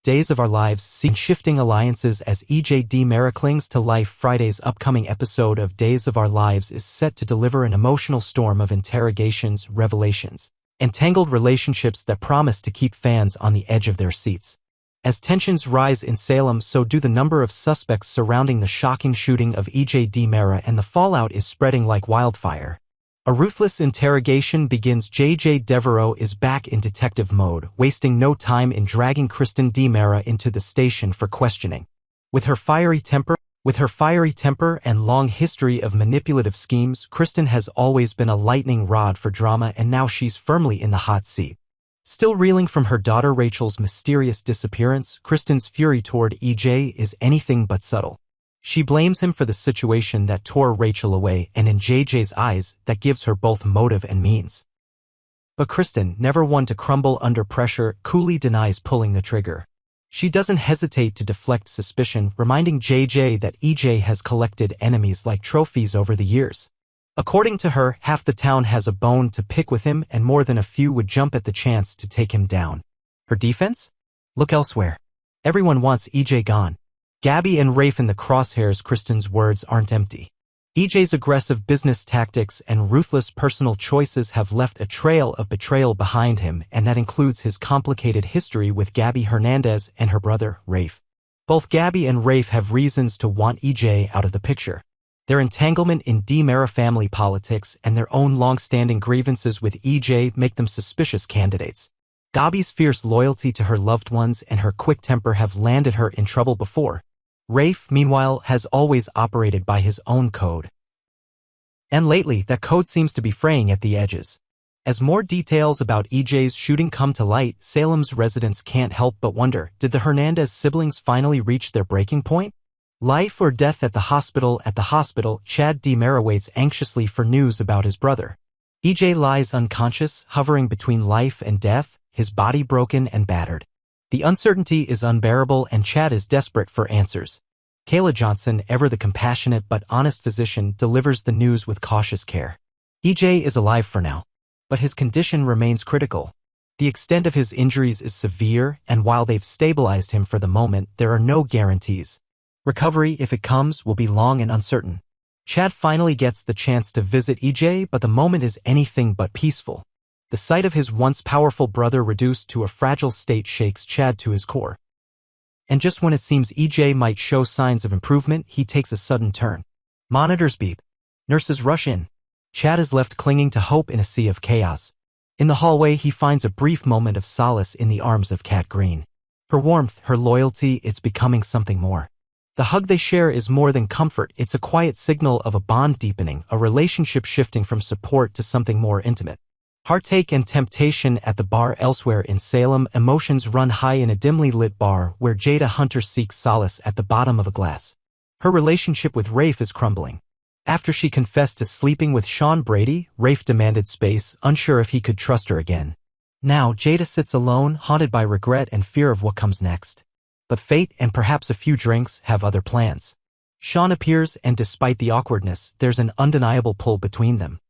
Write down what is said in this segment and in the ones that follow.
Days of Our Lives see shifting alliances as EJ Mara clings to life. Friday's upcoming episode of Days of Our Lives is set to deliver an emotional storm of interrogations, revelations, and tangled relationships that promise to keep fans on the edge of their seats. As tensions rise in Salem, so do the number of suspects surrounding the shocking shooting of EJ Mara, and the fallout is spreading like wildfire. A ruthless interrogation begins. JJ Devereaux is back in detective mode, wasting no time in dragging Kristen Mara into the station for questioning. With her fiery temper and long history of manipulative schemes, Kristen has always been a lightning rod for drama, and now she's firmly in the hot seat. Still reeling from her daughter Rachel's mysterious disappearance, Kristen's fury toward EJ is anything but subtle. She blames him for the situation that tore Rachel away, and in JJ's eyes, that gives her both motive and means. But Kristen, never one to crumble under pressure, coolly denies pulling the trigger. She doesn't hesitate to deflect suspicion, reminding JJ that EJ has collected enemies like trophies over the years. According to her, half the town has a bone to pick with him, and more than a few would jump at the chance to take him down. Her defense? Look elsewhere. Everyone wants EJ gone. Gabby and Rafe in the crosshairs. Kristen's words aren't empty. EJ's aggressive business tactics and ruthless personal choices have left a trail of betrayal behind him, and that includes his complicated history with Gabby Hernandez and her brother, Rafe. Both Gabby and Rafe have reasons to want EJ out of the picture. Their entanglement in Mara family politics and their own long-standing grievances with EJ make them suspicious candidates. Gabby's fierce loyalty to her loved ones and her quick temper have landed her in trouble before. Rafe, meanwhile, has always operated by his own code. And lately, that code seems to be fraying at the edges. As more details about EJ's shooting come to light, Salem's residents can't help but wonder, did the Hernandez siblings finally reach their breaking point? Life or death at the hospital. At the hospital, Chad Mara waits anxiously for news about his brother. EJ lies unconscious, hovering between life and death, his body broken and battered. The uncertainty is unbearable, and Chad is desperate for answers. Kayla Johnson, ever the compassionate but honest physician, delivers the news with cautious care. EJ is alive for now, but his condition remains critical. The extent of his injuries is severe, and while they've stabilized him for the moment, there are no guarantees. Recovery, if it comes, will be long and uncertain. Chad finally gets the chance to visit EJ, but the moment is anything but peaceful. The sight of his once powerful brother reduced to a fragile state shakes Chad to his core. And just when it seems EJ might show signs of improvement, he takes a sudden turn. Monitors beep. Nurses rush in. Chad is left clinging to hope in a sea of chaos. In the hallway, he finds a brief moment of solace in the arms of Kat Green. Her warmth, her loyalty, it's becoming something more. The hug they share is more than comfort, it's a quiet signal of a bond deepening, a relationship shifting from support to something more intimate. Heartache and temptation at the bar. Elsewhere in Salem, emotions run high in a dimly lit bar where Jada Hunter seeks solace at the bottom of a glass. Her relationship with Rafe is crumbling. After she confessed to sleeping with Sean Brady, Rafe demanded space, unsure if he could trust her again. Now, Jada sits alone, haunted by regret and fear of what comes next. But fate, and perhaps a few drinks, have other plans. Sean appears, and despite the awkwardness, there's an undeniable pull between them.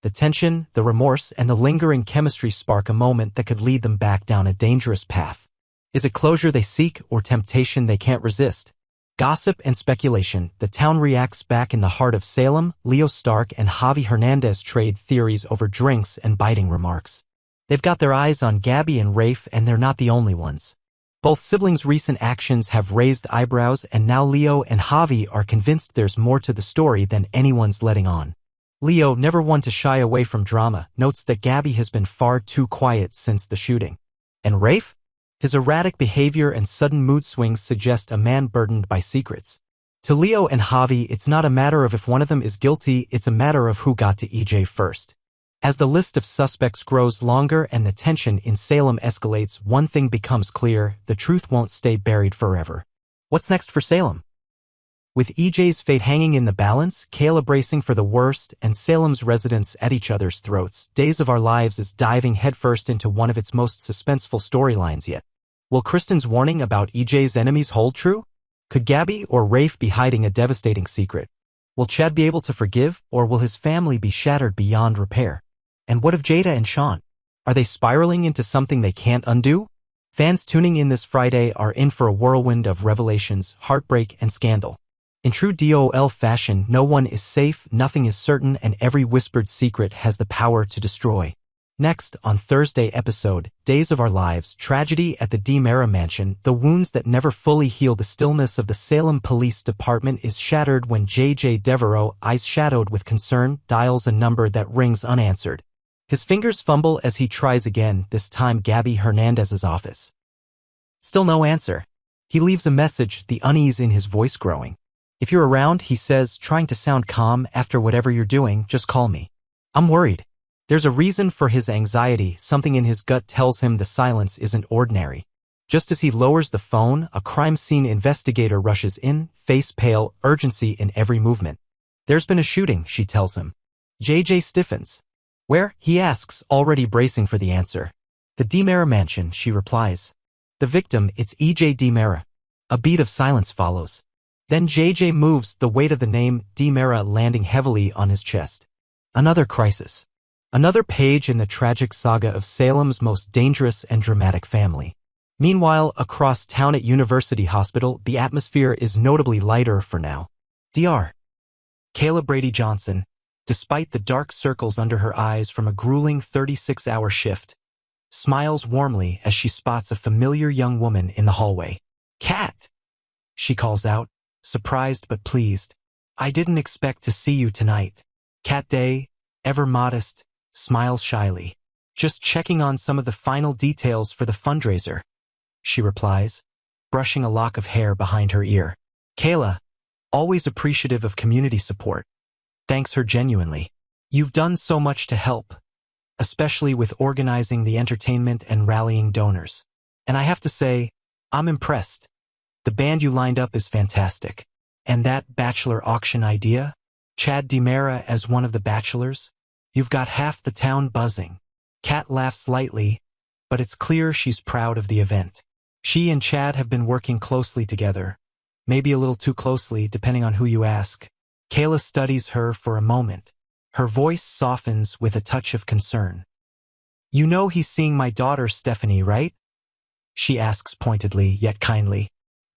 The tension, the remorse, and the lingering chemistry spark a moment that could lead them back down a dangerous path. Is it closure they seek, or temptation they can't resist? Gossip and speculation. The town reacts. Back in the heart of Salem, Leo Stark and Javi Hernandez trade theories over drinks and biting remarks. They've got their eyes on Gabby and Rafe, and they're not the only ones. Both siblings' recent actions have raised eyebrows, and now Leo and Javi are convinced there's more to the story than anyone's letting on. Leo, never one to shy away from drama, notes that Gabby has been far too quiet since the shooting. And Rafe? His erratic behavior and sudden mood swings suggest a man burdened by secrets. To Leo and Javi, it's not a matter of if one of them is guilty, it's a matter of who got to EJ first. As the list of suspects grows longer and the tension in Salem escalates, one thing becomes clear: the truth won't stay buried forever. What's next for Salem? With EJ's fate hanging in the balance, Kayla bracing for the worst, and Salem's residents at each other's throats, Days of Our Lives is diving headfirst into one of its most suspenseful storylines yet. Will Kristen's warning about EJ's enemies hold true? Could Gabby or Rafe be hiding a devastating secret? Will Chad be able to forgive, or will his family be shattered beyond repair? And what of Jada and Sean? Are they spiraling into something they can't undo? Fans tuning in this Friday are in for a whirlwind of revelations, heartbreak, and scandal. In true DOL fashion, no one is safe, nothing is certain, and every whispered secret has the power to destroy. Next, on Thursday episode, Days of Our Lives, tragedy at the DiMera mansion, the wounds that never fully heal. The stillness of the Salem Police Department is shattered when J.J. Devereaux, eyes shadowed with concern, dials a number that rings unanswered. His fingers fumble as he tries again, this time Gabby Hernandez's office. Still no answer. He leaves a message, the unease in his voice growing. If you're around, he says, trying to sound calm, after whatever you're doing, just call me. I'm worried. There's a reason for his anxiety, something in his gut tells him the silence isn't ordinary. Just as he lowers the phone, a crime scene investigator rushes in, face pale, urgency in every movement. There's been a shooting, she tells him. JJ stiffens. Where? He asks, already bracing for the answer. The DiMera mansion, she replies. The victim, it's E.J. DiMera. A beat of silence follows. Then JJ moves, the weight of the name, DiMera, landing heavily on his chest. Another crisis. Another page in the tragic saga of Salem's most dangerous and dramatic family. Meanwhile, across town at University Hospital, the atmosphere is notably lighter for now. Dr. Kayla Brady Johnson, despite the dark circles under her eyes from a grueling 36-hour shift, smiles warmly as she spots a familiar young woman in the hallway. Kat! She calls out, surprised but pleased. I didn't expect to see you tonight. Kat Day, ever modest, smiles shyly. Just checking on some of the final details for the fundraiser, she replies, brushing a lock of hair behind her ear. Kayla, always appreciative of community support, thanks her genuinely. You've done so much to help, especially with organizing the entertainment and rallying donors. And I have to say, I'm impressed. The band you lined up is fantastic. And that bachelor auction idea? Chad DiMera as one of the bachelors? You've got half the town buzzing. Kat laughs lightly, but it's clear she's proud of the event. She and Chad have been working closely together. Maybe a little too closely, depending on who you ask. Kayla studies her for a moment. Her voice softens with a touch of concern. You know he's seeing my daughter Stephanie, right? She asks pointedly, yet kindly.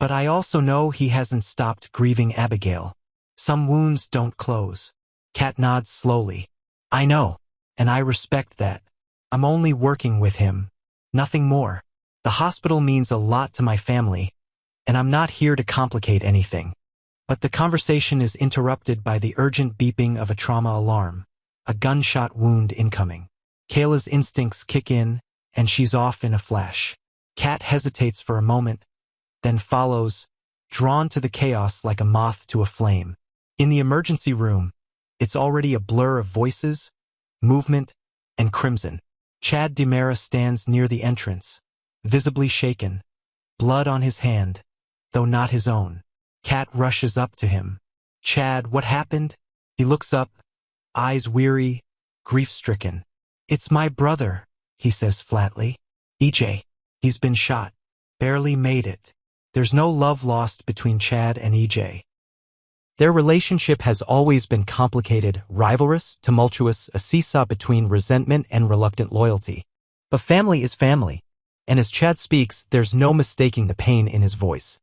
But I also know he hasn't stopped grieving Abigail. Some wounds don't close. Kat nods slowly. I know, and I respect that. I'm only working with him. Nothing more. The hospital means a lot to my family, and I'm not here to complicate anything. But the conversation is interrupted by the urgent beeping of a trauma alarm. A gunshot wound incoming. Kayla's instincts kick in, and she's off in a flash. Kat hesitates for a moment, then follows, drawn to the chaos like a moth to a flame. In the emergency room, it's already a blur of voices, movement, and crimson. Chad DiMera stands near the entrance, visibly shaken, blood on his hand, though not his own. Kat rushes up to him. Chad, what happened? He looks up, eyes weary, grief-stricken. It's my brother, he says flatly. EJ. He's been shot. Barely made it. There's no love lost between Chad and EJ. Their relationship has always been complicated, rivalrous, tumultuous, a seesaw between resentment and reluctant loyalty. But family is family. And as Chad speaks, there's no mistaking the pain in his voice.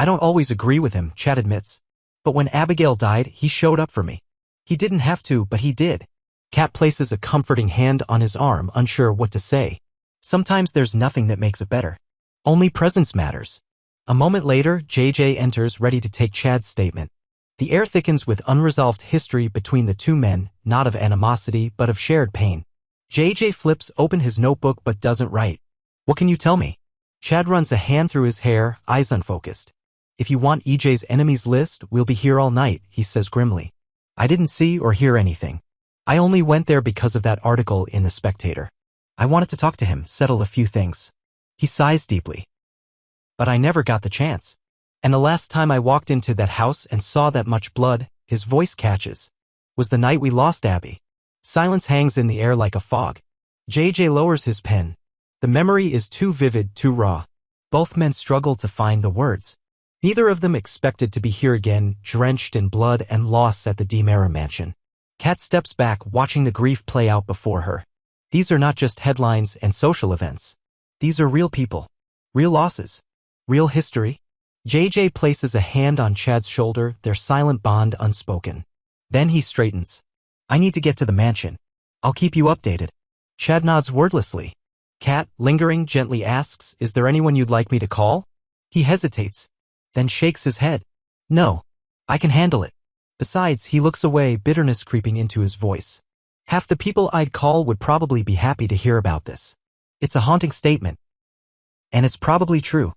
I don't always agree with him, Chad admits. But when Abigail died, he showed up for me. He didn't have to, but he did. Kat places a comforting hand on his arm, unsure what to say. Sometimes there's nothing that makes it better. Only presence matters. A moment later, JJ enters, ready to take Chad's statement. The air thickens with unresolved history between the two men, not of animosity, but of shared pain. JJ flips open his notebook but doesn't write. What can you tell me? Chad runs a hand through his hair, eyes unfocused. If you want EJ's enemies list, we'll be here all night, he says grimly. I didn't see or hear anything. I only went there because of that article in The Spectator. I wanted to talk to him, settle a few things. He sighs deeply. But I never got the chance. And the last time I walked into that house and saw that much blood, his voice catches, was the night we lost Abby. Silence hangs in the air like a fog. JJ lowers his pen. The memory is too vivid, too raw. Both men struggle to find the words. Neither of them expected to be here again, drenched in blood and loss at the DiMera mansion. Kat steps back, watching the grief play out before her. These are not just headlines and social events. These are real people. Real losses. Real history. JJ places a hand on Chad's shoulder, their silent bond unspoken. Then he straightens. I need to get to the mansion. I'll keep you updated. Chad nods wordlessly. Kat, lingering, gently asks, is there anyone you'd like me to call? He hesitates, then shakes his head. No, I can handle it. Besides, he looks away, bitterness creeping into his voice. Half the people I'd call would probably be happy to hear about this. It's a haunting statement. And it's probably true.